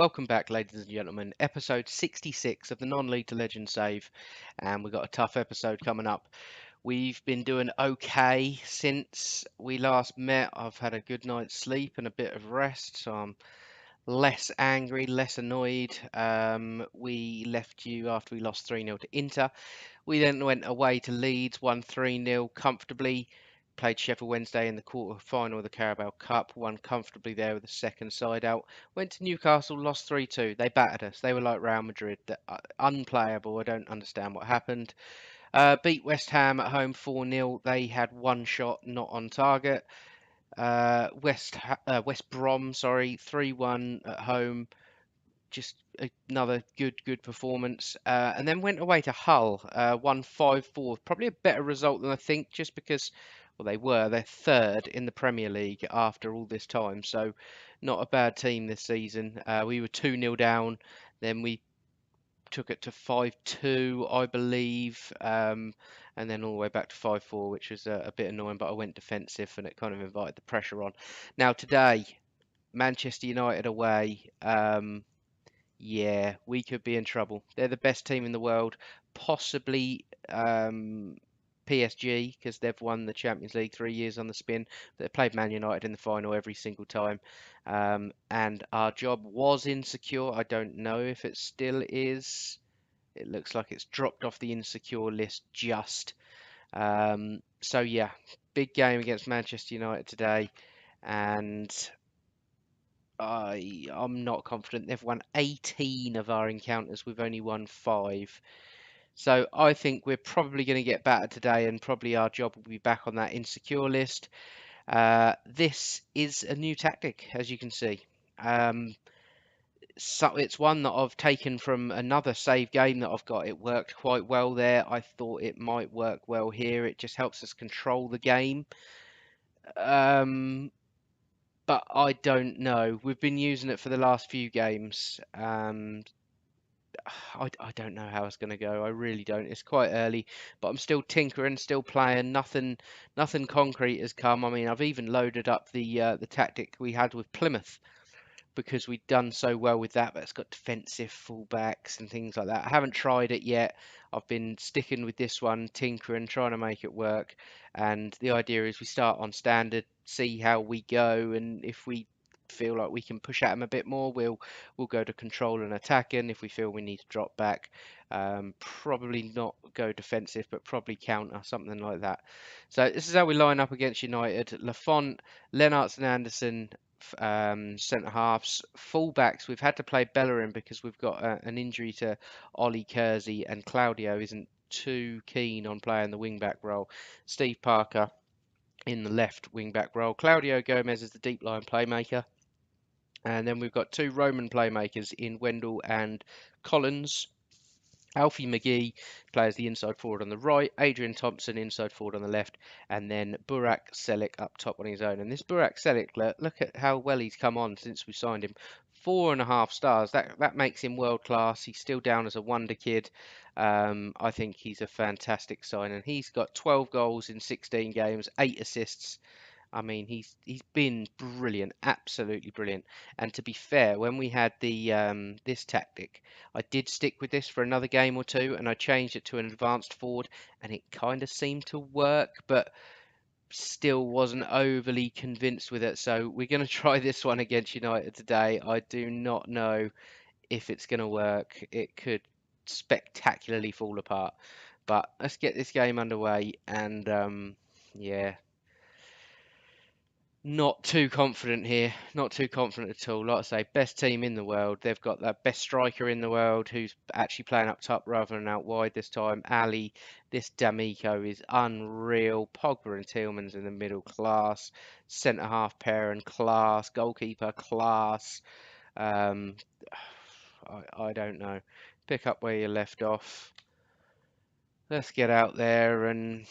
welcome back, ladies and gentlemen. Episode 66 of the Non-League to Legend save, and we've got a tough episode coming up. We've been doing okay since we last met. I've had a good night's sleep and a bit of rest, so I'm less angry, less annoyed. We left you after we lost 3-0 to Inter. We then went away to Leeds, won 3-0 comfortably. Played Sheffield Wednesday in the quarter-final of the Carabao Cup, won comfortably there with the second side out. Went to Newcastle, lost 3-2. They battered us. They were like Real Madrid, unplayable. I don't understand what happened. Beat West Ham at home 4-0. They had one shot, not on target. West Brom, sorry, 3-1 at home. Just another good performance, and then went away to Hull, won 5-4. Probably a better result than I think, just because, well, they're third in the Premier League after all this time, so not a bad team this season. We were 2-0 down, then we took it to 5-2, I believe, and then all the way back to 5-4, which was a bit annoying, but I went defensive and it kind of invited the pressure on. Now today, Manchester United away. Yeah, we could be in trouble. They're the best team in the world, possibly PSG, because they've won the Champions League 3 years on the spin. They played Man United in the final every single time. And our job was insecure. I don't know if it still is. It looks like it's dropped off the insecure list just. So yeah, big game against Manchester United today. And I'm not confident. They've won 18 of our encounters. We've only won 5. So I think we're probably going to get battered today, and probably our job will be back on that insecure list. This is a new tactic, as you can see. So it's one that I've taken from another save game that I've got. It worked quite well there. I thought it might work well here. It just helps us control the game. But I don't know. We've been using it for the last few games. I don't know how it's going to go. I really don't. It's quite early, but I'm still tinkering, still playing. Nothing concrete has come. I mean, I've even loaded up the tactic we had with Plymouth because we'd done so well with that, but it's got defensive fullbacks and things like that. I haven't tried it yet. I've been sticking with this one, tinkering, trying to make it work. And the idea is we start on standard, see how we go, and if we feel like we can push at them a bit more, we'll go to control and attacking. If we feel we need to drop back, probably not go defensive, but probably counter, something like that. So this is how we line up against United. Lafont, Lennartz and Anderson, centre halves. Full-backs, we've had to play Bellerin because we've got an injury to Ollie Kersey, and Claudio isn't too keen on playing the wing-back role. Steve Parker in the left wing-back role. Claudio Gomez is the deep-line playmaker. And then we've got two Roman playmakers in Wendell and Collins. Alfie McGee plays the inside forward on the right, Adrian Thompson inside forward on the left, and then Burak Selik up top on his own. And this Burak Selik, look at how well he's come on since we signed him. 4.5 stars. That makes him world class. He's still down as a wonder kid. I think he's a fantastic sign, and he's got 12 goals in 16 games, 8 assists. I mean, he's been brilliant, absolutely brilliant. And to be fair, when we had the this tactic, I did stick with this for another game or two, and I changed it to an advanced forward, and it kind of seemed to work, but still wasn't overly convinced with it. So we're going to try this one against United today. I do not know if it's going to work. It could spectacularly fall apart, but let's get this game underway. And yeah. Not too confident here. Not too confident at all. Like I say, best team in the world. They've got that best striker in the world who's actually playing up top rather than out wide this time. Ali, this D'Amico is unreal. Pogba and Tillman's in the middle, class. Centre half pair and class. Goalkeeper class. Um, I don't know. Pick up where you left off. Let's get out there and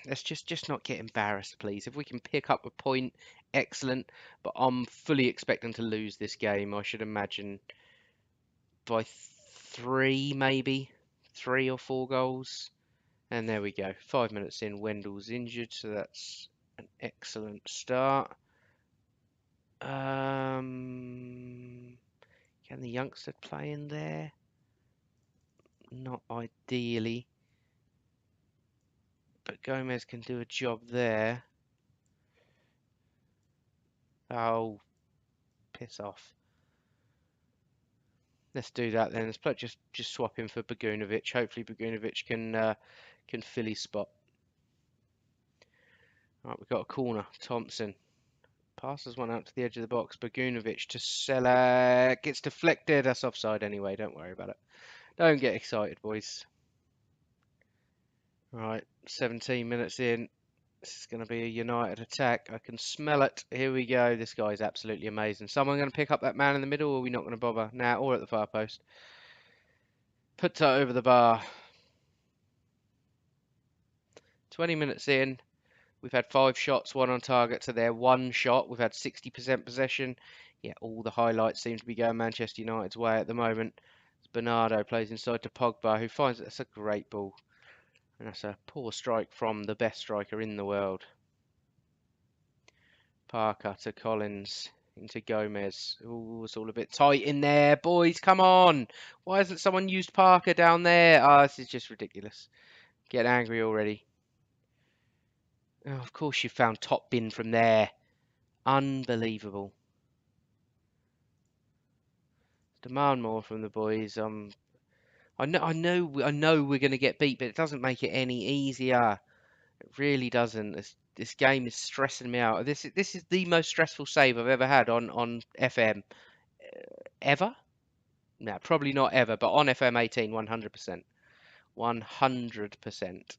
let's just not get embarrassed, please. If we can pick up a point, excellent. But I'm fully expecting to lose this game. I should imagine by 3, maybe 3 or 4 goals. And there we go. 5 minutes in, Wendell's injured, so that's an excellent start. Can Can the youngster play in there? Not ideally. But Gomez can do a job there. Oh, piss off. Let's do that then. Let's just swap him for Bagunovic. Hopefully Bagunovic can fill his spot. Right, we've got a corner. Thompson passes one out to the edge of the box. Bagunovic to Selak. Gets deflected. That's offside anyway. Don't worry about it. Don't get excited, boys. Right, 17 minutes in. This is going to be a United attack. I can smell it. Here we go. This guy's absolutely amazing. Someone going to pick up that man in the middle, or are we not going to bother? Nah, or at the far post. Puts that over the bar. 20 minutes in. We've had 5 shots, 1 on target to their 1 shot. We've had 60% possession. Yeah, all the highlights seem to be going Manchester United's way at the moment. Bernardo plays inside to Pogba, who finds that's a great ball. And that's a poor strike from the best striker in the world. Parker to Collins, into Gomez. Ooh, it's all a bit tight in there. Boys, come on. Why hasn't someone used Parker down there? Ah, this is just ridiculous. Get angry already. Oh, of course you found top bin from there. Unbelievable. Demand more from the boys. I know we're going to get beat, but it doesn't make it any easier. It really doesn't. This game is stressing me out. This is the most stressful save I've ever had on FM ever. No, probably not ever, but on FM18, 100%. 100%.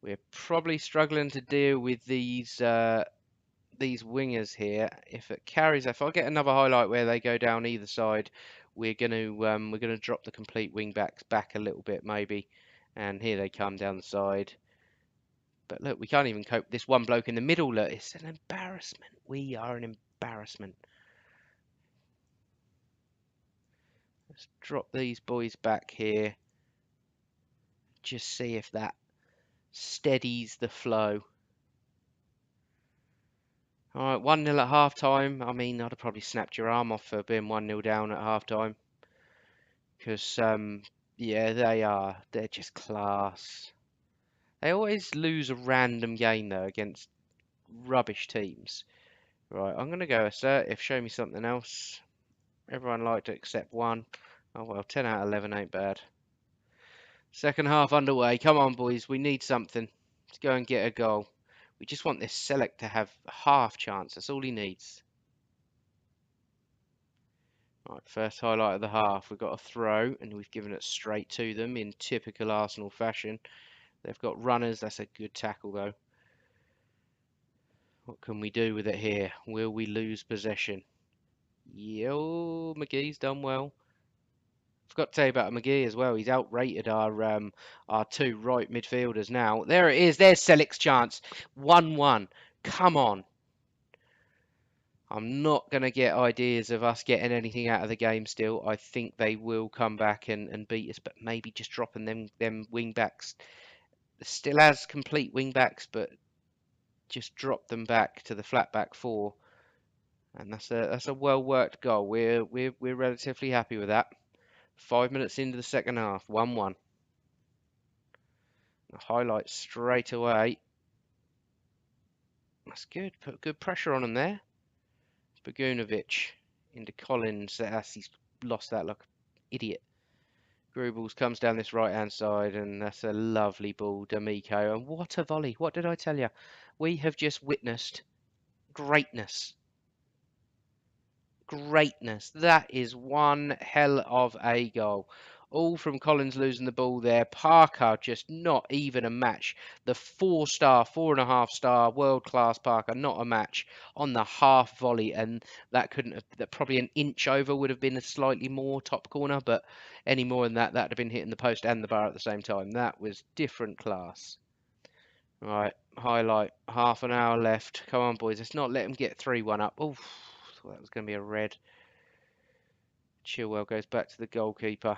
We're probably struggling to deal with these wingers here. If it carries, if I get another highlight where they go down either side, we're gonna drop the complete wing backs back a little bit maybe. And here they come down the side. But look, we can't even cope. This one bloke in the middle, look, it's an embarrassment. We are an embarrassment. Let's drop these boys back here. Just see if that steadies the flow. All right, 1-0 at half time. I mean, I'd have probably snapped your arm off for being 1-0 down at half time. Because, yeah, they're just class. They always lose a random game, though, against rubbish teams. Right, I'm going to go assertive, show me something else. Everyone liked it except one. Oh, well, 10 out of 11 ain't bad. Second half underway. Come on, boys, we need something. Let's go and get a goal. We just want this Select to have half chance. That's all he needs. Right, first highlight of the half. We've got a throw, and we've given it straight to them in typical Arsenal fashion. They've got runners. That's a good tackle, though. What can we do with it here? Will we lose possession? Yo, McGee's done well. Forgot to tell you about McGee as well. He's outrated our 2 right midfielders now. There it is. There's Selic's chance. 1-1. Come on. I'm not going to get ideas of us getting anything out of the game still. I think they will come back and beat us, but maybe just dropping them wing backs. Still has complete wing backs, but just drop them back to the flat back 4. And that's a well worked goal. We're relatively happy with that. 5 minutes into the second half, 1-1. Highlight straight away. That's good. Put good pressure on them there. Bagunovic into Collins. He's lost that like idiot. Grubels comes down this right hand side, and that's a lovely ball, D'Amico. And what a volley! What did I tell you? We have just witnessed greatness. Greatness. That is one hell of a goal. All from Collins losing the ball there. Parker just not even a match. The 4-star, 4.5-star world-class Parker, not a match on the half volley, and that couldn't have. That probably an inch over would have been a slightly more top corner, but any more than that, that'd have been hitting the post and the bar at the same time. That was different class. Right, highlight. Half an hour left. Come on, boys. Let's not let them get 3-1 up. Oh, thought that was going to be a red. Chilwell goes back to the goalkeeper,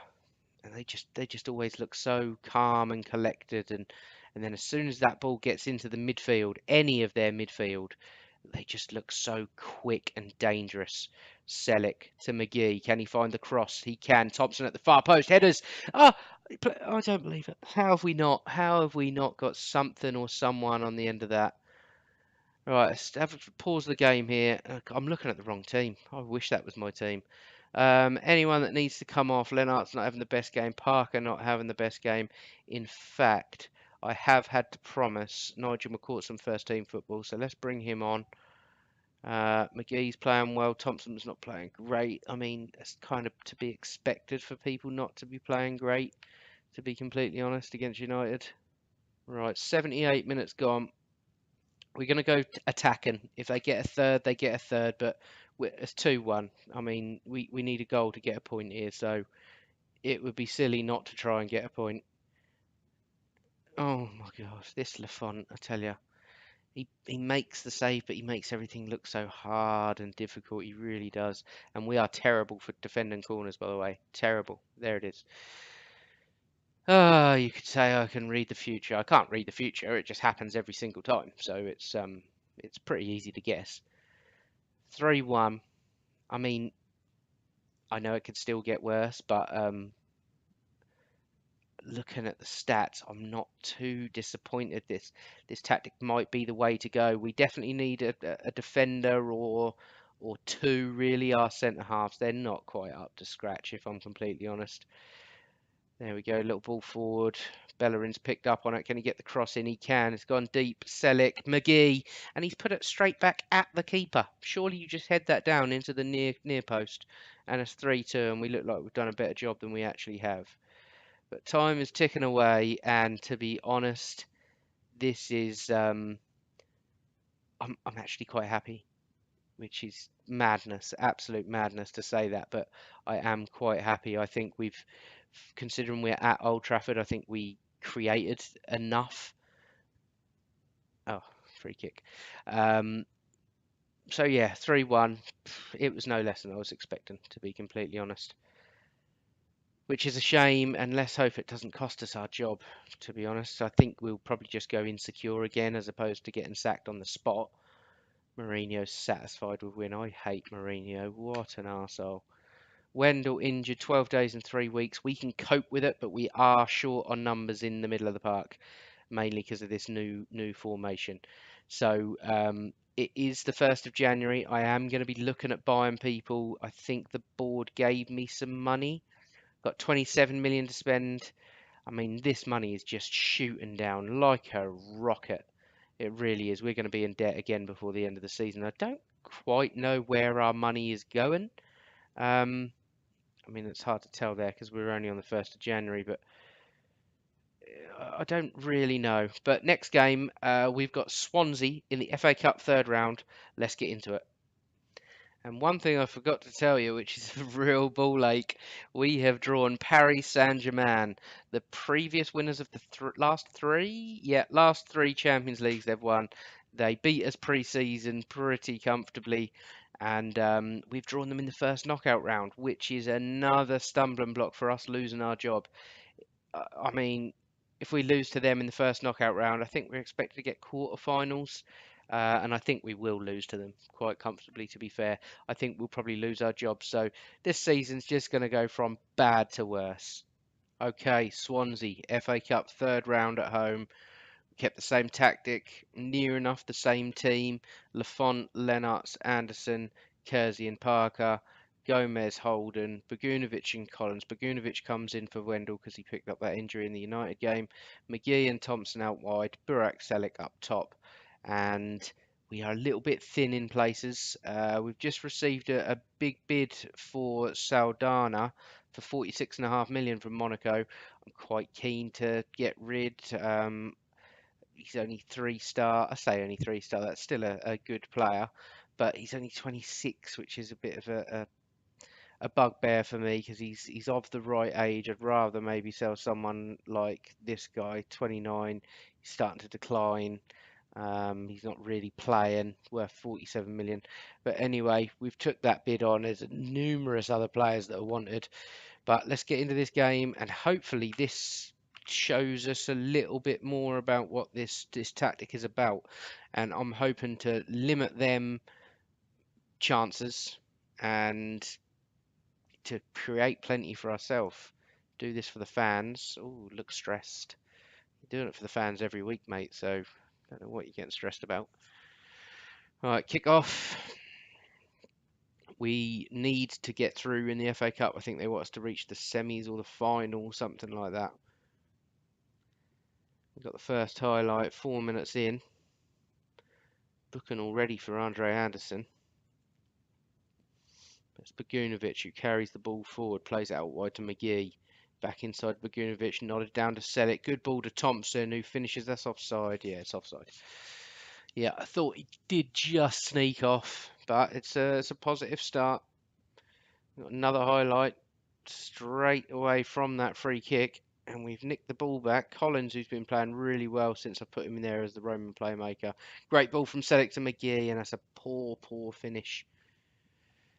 and they just always look so calm and collected, and then as soon as that ball gets into the midfield, any of their midfield, They just look so quick and dangerous. Selleck to McGee. Can he find the cross? He can. Thompson at the far post. Headers. Ah, I don't believe it. How have we not? How have we not got something or someone on the end of that? Right, let's pause the game here. I'm looking at the wrong team. I wish that was my team. Anyone that needs to come off. Lennart's not having the best game. Parker not having the best game. In fact, I have had to promise Nigel McCourt some first team football, so let's bring him on. McGee's playing well. Thompson's not playing great. I mean, it's kind of to be expected for people not to be playing great, to be completely honest, against United. Right, 78 minutes gone. We're going to go attacking. If they get a third, they get a third, but it's 2-1. I mean, we need a goal to get a point here, so it would be silly not to try and get a point. Oh my gosh, this Lafont, I tell you. He makes the save, but he makes everything look so hard and difficult. He really does. And we are terrible for defending corners, by the way. Terrible. There it is. You could say I can read the future. I can't read the future. It just happens every single time. So it's pretty easy to guess. 3-1. I mean, I know it could still get worse, but looking at the stats, I'm not too disappointed. This tactic might be the way to go. We definitely need a defender or two. Really, our centre halves, they're not quite up to scratch, if I'm completely honest. There we go, little ball forward. Bellerin's picked up on it. Can he get the cross in? He can. It's gone deep. Selleck, McGee, and he's put it straight back at the keeper. Surely you just head that down into the near post, and it's 3-2, and we look like we've done a better job than we actually have. But time is ticking away, and to be honest, this is I'm actually quite happy, which is madness, absolute madness to say that, but I am quite happy. I think considering we're at Old Trafford, I think we created enough. Oh, free kick. So yeah, 3-1. It was no less than I was expecting, to be completely honest. Which is a shame, and let's hope it doesn't cost us our job, to be honest. I think we'll probably just go insecure again as opposed to getting sacked on the spot. Mourinho's satisfied with win. I hate Mourinho. What an arsehole. Wendell injured 12 days and 3 weeks. We can cope with it, but we are short on numbers in the middle of the park, mainly because of this new formation. So it is the 1st of January. I am going to be looking at buying people. I think the board gave me some money. Got 27 million to spend. I mean, this money is just shooting down like a rocket. It really is. We're going to be in debt again before the end of the season. I don't quite know where our money is going. I mean, it's hard to tell there because we're only on the 1st of January, but I don't really know. But next game, we've got Swansea in the FA Cup third round. Let's get into it. And one thing I forgot to tell you, which is a real ball ache, we have drawn Paris Saint-Germain, the previous winners of the last three. Yeah, last three Champions Leagues they've won. They beat us pre-season pretty comfortably, and we've drawn them in the first knockout round, which is another stumbling block for us losing our job. I mean, if we lose to them in the first knockout round, I think we're expected to get quarterfinals. And I think we will lose to them quite comfortably, to be fair. I think we'll probably lose our job. So this season's just going to go from bad to worse. Okay, Swansea, FA Cup third round at home. Kept the same tactic, near enough the same team. Lafont, Lennartz, Anderson, Kersey and Parker. Gomez, Holden, Bogunovic and Collins. Bogunovic comes in for Wendell because he picked up that injury in the United game. McGee and Thompson out wide. Burak Selleck up top. And we are a little bit thin in places. We've just received a big bid for Saldana for 46.5 million from Monaco. I'm quite keen to get rid. He's only 3-star. I say only 3-star. That's still a good player, but he's only 26, which is a bit of a bugbear for me because he's of the right age. I'd rather maybe sell someone like this guy, 29. He's starting to decline. He's not really playing, worth 47 million. But anyway, we've took that bid on. There's numerous other players that are wanted. But let's get into this game, and hopefully this shows us a little bit more about what this tactic is about. and I'm hoping to limit them chances and to create plenty for ourselves. Do this for the fans. Oh, look stressed. You're doing it for the fans every week, mate, so don't know what you're getting stressed about. All right, kick off. We need to get through in the FA Cup. I think they want us to reach the semis or the final, something like that. We've got the first highlight, 4 minutes in. Booking already for Andre Anderson. It's Bogunovic who carries the ball forward, plays it out wide to McGee. Back inside Bogunovic, nodded down to Selic. Good ball to Thompson, who finishes. That's offside. Yeah, it's offside. Yeah, I thought he did just sneak off, but it's a positive start. Got another highlight straight away from that free kick, and we've nicked the ball back. Collins, who's been playing really well since I put him in there as the Roman playmaker. Great ball from Selic to McGee, and that's a poor finish.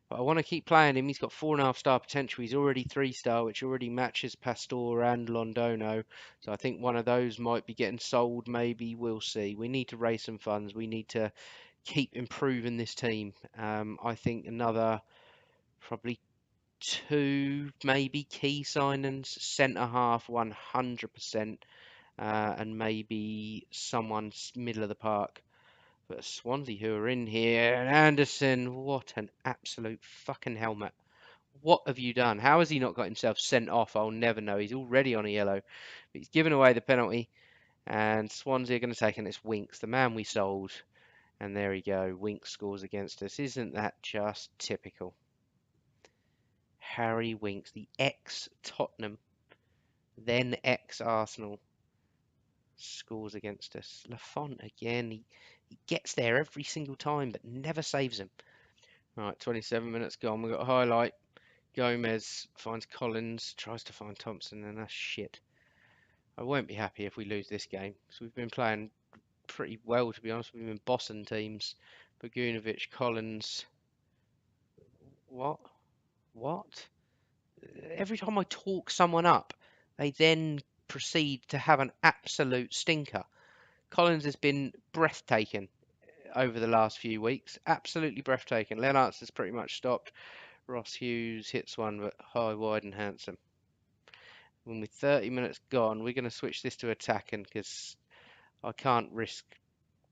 But I want to keep playing him. He's got 4.5 star potential. He's already 3-star, which already matches Pastore and Londono. So I think one of those might be getting sold. Maybe we'll see. We need to raise some funds. We need to keep improving this team. I think another probably 2 maybe key signings, centre half 100%, and maybe someone's middle of the park. But Swansea who are in here, and Anderson, what an absolute fucking helmet. What have you done? How has he not got himself sent off? I'll never know. He's already on a yellow. But he's given away the penalty, and Swansea are going to take it, and it's Winks, the man we sold. And there we go. Winks scores against us. Isn't that just typical? Harry Winks, the ex-Tottenham, then ex-Arsenal, scores against us. Lafont again. He gets there every single time, but never saves him. Right, 27 minutes gone. We've got a highlight. Gomez finds Collins, tries to find Thompson, and that's shit. I won't be happy if we lose this game, because we've been playing pretty well, to be honest. We've been bossing teams. Bogunovic, Collins. What? What? Every time I talk someone up, they then proceed to have an absolute stinker. Collins has been breathtaking over the last few weeks. Absolutely breathtaking. Lennart's has pretty much stopped. Ross Hughes hits one, but high, wide and handsome. When with 30 minutes gone, we're going to switch this to attacking because I can't risk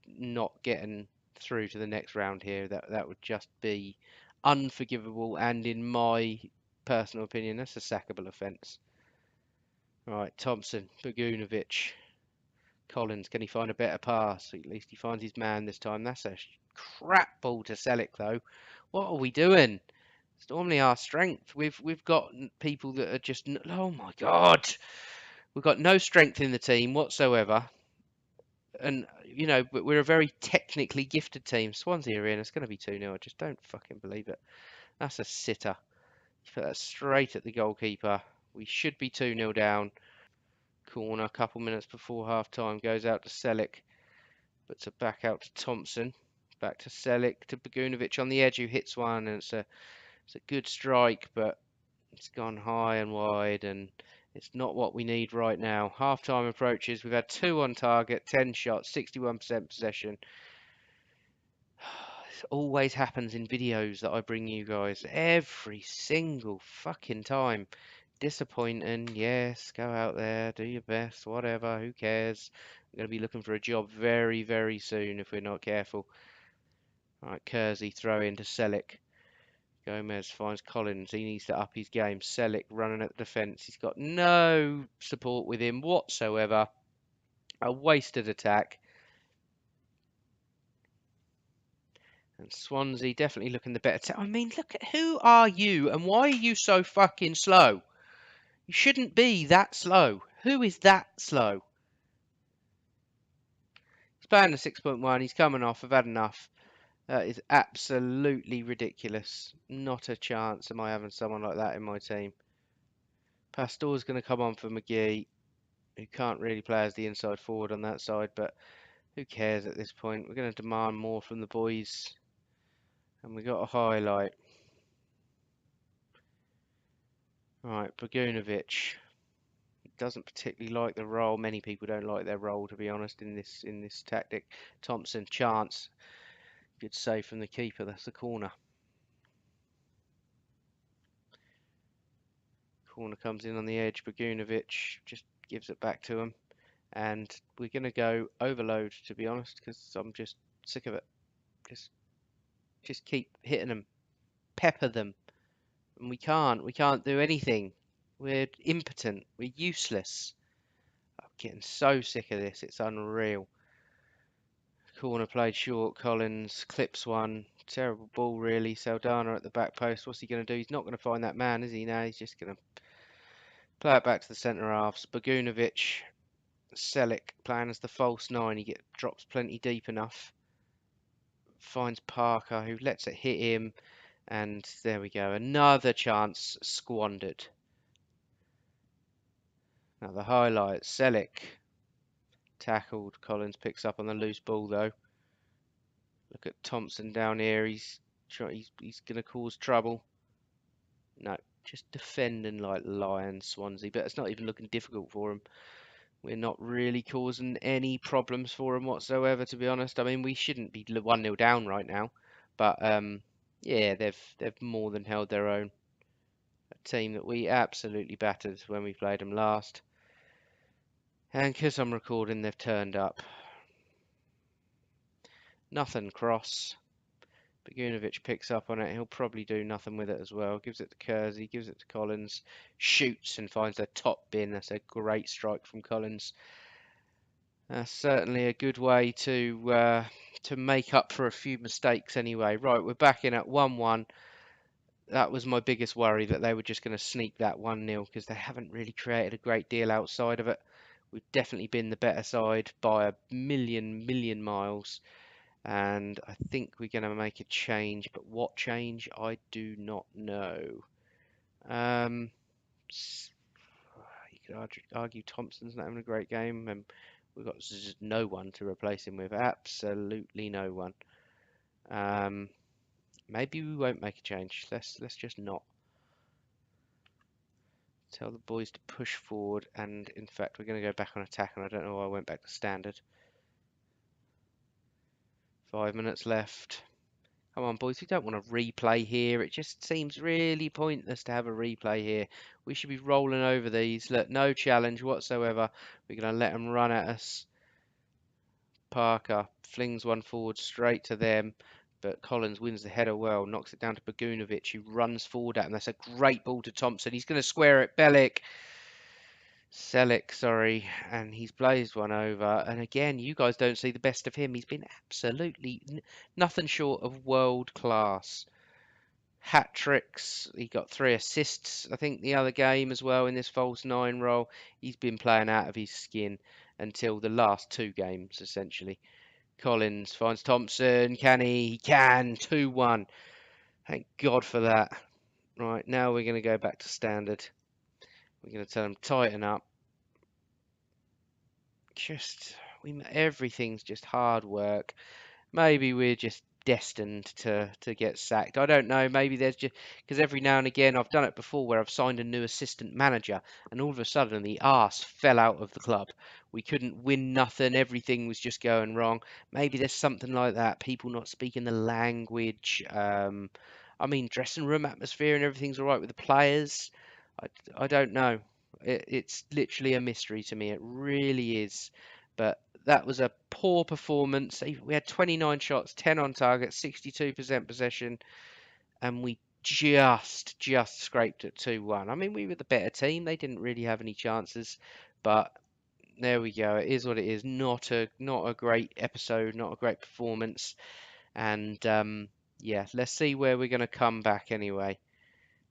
not getting through to the next round here. That would just be unforgivable, and in my personal opinion, that's a sackable offence. Right, Thompson, Bogunovic, Collins, can he find a better pass? At least he finds his man this time. That's a crap ball to Selic, though. What are we doing? It's normally our strength. We've got people that are just, oh my God. We've got no strength in the team whatsoever. And, you know, but we're a very technically gifted team. Swansea are in. It's going to be 2-0. I just don't fucking believe it. That's a sitter. Put that straight at the goalkeeper. We should be 2-0 down. Corner a couple minutes before half time. Goes out to Selic. Puts it back out to Thompson. Back to Selic, to Bogunovic on the edge, who hits one. And it's a good strike, but it's gone high and wide, and it's not what we need right now. Half-time approaches. We've had 2 on target, 10 shots, 61% possession. This always happens in videos that I bring you guys. Every single fucking time. Disappointing. Yes, go out there, do your best, whatever, who cares. I'm going to be looking for a job very, very soon if we're not careful. Right, Kersey throw into Selic. Gomez finds Collins. He needs to up his game. Selic running at the defence. He's got no support with him whatsoever. A wasted attack. And Swansea definitely looking the better. I mean, look at who are you and why are you so fucking slow? You shouldn't be that slow. Who is that slow? He's playing a 6.1. He's coming off. I've had enough. That is absolutely ridiculous. Not a chance am I having someone like that in my team. Pastore's going to come on for McGee, who can't really play as the inside forward on that side, but who cares at this point? We're going to demand more from the boys. And we got a highlight. Right, Bogunovic doesn't particularly like the roll. Many people don't like their roll, to be honest, in this tactic. Thompson, chance. Good save from the keeper. That's the corner. Corner comes in on the edge. Bogunovic just gives it back to him. And we're going to go overload, to be honest, because I'm just sick of it. Just keep hitting them. Pepper them. And we can't do anything. We're impotent. We're useless. I'm getting so sick of this. It's unreal. Corner played short. Collins clips one. Terrible ball, really. Saldana at the back post. What's he going to do? He's not going to find that man, is he? Now he's just going to play it back to the centre halves. Bogunovic, Selic playing as the false nine. He drops plenty deep enough. Finds Parker, who lets it hit him. And there we go. Another chance squandered. Now the highlights. Selic tackled. Collins picks up on the loose ball, though. Look at Thompson down here. He's going to cause trouble. No, just defending like lions, Swansea. But it's not even looking difficult for him. We're not really causing any problems for him whatsoever, to be honest. I mean, we shouldn't be 1-0 down right now. But yeah, they've more than held their own. A team that we absolutely battered when we played them last. And because I'm recording, they've turned up. Nothing cross. Bogunovic picks up on it. He'll probably do nothing with it as well. Gives it to Kersey, gives it to Collins. Shoots and finds the top bin. That's a great strike from Collins. Certainly a good way to make up for a few mistakes anyway. Right, we're back in at 1-1. That was my biggest worry, that they were just going to sneak that 1-0, because they haven't really created a great deal outside of it. We've definitely been the better side by a million miles. And I think we're going to make a change, but what change, I do not know. You could argue Thompson's not having a great game, and we've got no one to replace him with. Absolutely no one. Maybe we won't make a change. Let's just not. Tell the boys to push forward, and in fact we're going to go back on attack, and I don't know why I went back to standard. 5 minutes left. Come on, boys, we don't want to replay here. It just seems really pointless to have a replay here. We should be rolling over these. Look, no challenge whatsoever. We're going to let them run at us. Parker flings one forward straight to them, but Collins wins the header well, knocks it down to Bogunovic, who runs forward at him. That's a great ball to Thompson. He's going to square it. Selic, sorry, and he's blazed one over. And again, you guys don't see the best of him. He's been absolutely nothing short of world class. Hat tricks. He got 3 assists, I think, the other game as well in this false 9 role. He's been playing out of his skin until the last 2 games, essentially. Collins finds Thompson. Can he? He can. 2-1. Thank God for that. Right, now we're going to go back to standard. We're going to tell them tighten up. Everything's just hard work. Maybe we're just destined to get sacked. I don't know. Maybe there's just, because every now and again I've done it before where I've signed a new assistant manager, and all of a sudden the arse fell out of the club. We couldn't win nothing. Everything was just going wrong. Maybe there's something like that. People not speaking the language. I mean, dressing room atmosphere and everything's all right with the players. I don't know. It's literally a mystery to me. It really is. But that was a poor performance. We had 29 shots, 10 on target, 62% possession, and we just scraped at 2-1. I mean, we were the better team. They didn't really have any chances, but there we go. It is what it is. Not a great episode, not a great performance. And yeah, let's see where we're going to come back anyway.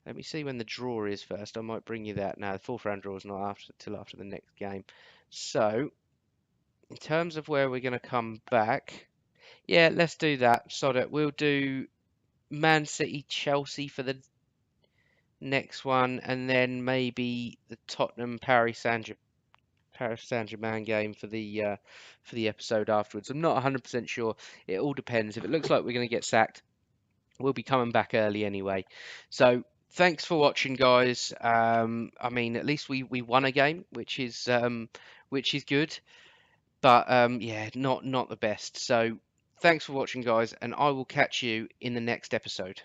Let me see when the draw is first. I might bring you that. Now, the 4th round draw is not till after the next game. So, in terms of where we're going to come back, yeah, let's do that. Sod it. We'll do Man City, Chelsea for the next one, and then maybe the Tottenham Paris Saint-Germain game for the episode afterwards. I'm not 100% sure. It all depends. If it looks like we're going to get sacked, we'll be coming back early anyway. So Thanks for watching, guys. I mean, at least we won a game, which is good. But yeah, not the best. So thanks for watching, guys, and I will catch you in the next episode.